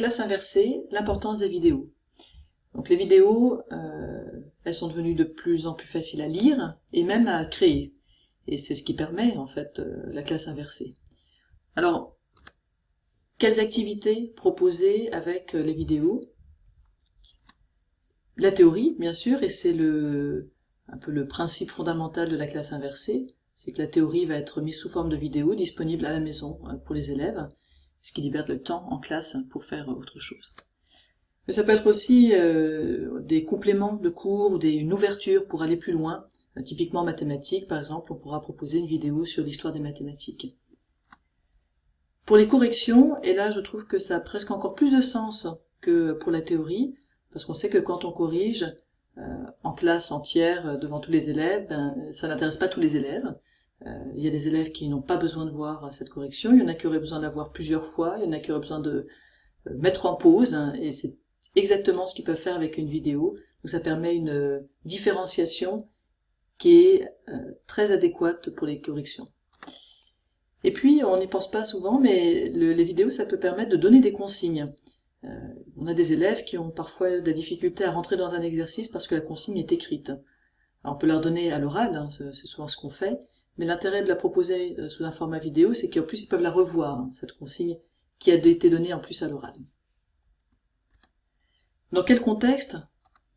classe inversée, l'importance des vidéos. Donc les vidéos, elles sont devenues de plus en plus faciles à lire et même à créer. Et c'est ce qui permet en fait la classe inversée. Alors, quelles activités proposer avec les vidéos? La théorie, bien sûr, et c'est un peu le principe fondamental de la classe inversée, c'est que la théorie va être mise sous forme de vidéos disponibles à la maison pour les élèves, ce qui libère le temps en classe pour faire autre chose. Mais ça peut être aussi des compléments de cours ou une ouverture pour aller plus loin. Typiquement en mathématiques, par exemple, on pourra proposer une vidéo sur l'histoire des mathématiques. Pour les corrections, et là je trouve que ça a presque encore plus de sens que pour la théorie, parce qu'on sait que quand on corrige en classe entière devant tous les élèves, ça n'intéresse pas tous les élèves. Il y a des élèves qui n'ont pas besoin de voir cette correction, il y en a qui auraient besoin de la voir plusieurs fois, il y en a qui auraient besoin de mettre en pause, et c'est exactement ce qu'ils peuvent faire avec une vidéo. Donc ça permet une différenciation qui est très adéquate pour les corrections. Et puis, on n'y pense pas souvent, mais les vidéos, ça peut permettre de donner des consignes. On a des élèves qui ont parfois des difficultés à rentrer dans un exercice parce que la consigne est écrite. Alors, on peut leur donner à l'oral, hein, c'est souvent ce qu'on fait, mais l'intérêt de la proposer sous un format vidéo, c'est qu'en plus, ils peuvent la revoir, hein, cette consigne qui a été donnée en plus à l'oral. Dans quel contexte?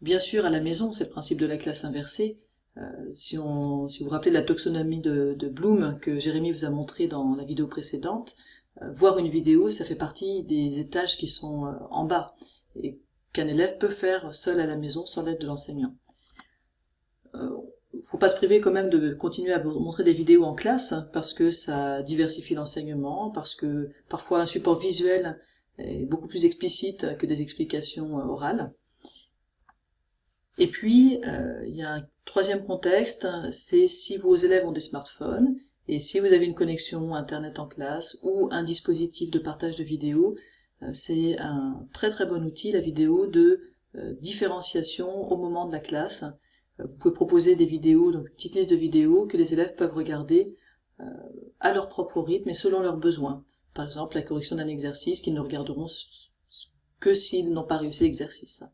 Bien sûr, à la maison, c'est le principe de la classe inversée. Si vous vous rappelez de la taxonomie de Bloom que Jérémy vous a montré dans la vidéo précédente, voir une vidéo, ça fait partie des étages qui sont en bas et qu'un élève peut faire seul à la maison sans l'aide de l'enseignant. Faut pas se priver quand même de continuer à montrer des vidéos en classe parce que ça diversifie l'enseignement, parce que parfois un support visuel est beaucoup plus explicite que des explications orales. Et puis, il y a un troisième contexte, c'est si vos élèves ont des smartphones, et si vous avez une connexion Internet en classe, ou un dispositif de partage de vidéos, c'est un très très bon outil, la vidéo, de différenciation au moment de la classe. Vous pouvez proposer des vidéos, donc une petite liste de vidéos que les élèves peuvent regarder à leur propre rythme et selon leurs besoins. Par exemple, la correction d'un exercice qu'ils ne regarderont que s'ils n'ont pas réussi l'exercice.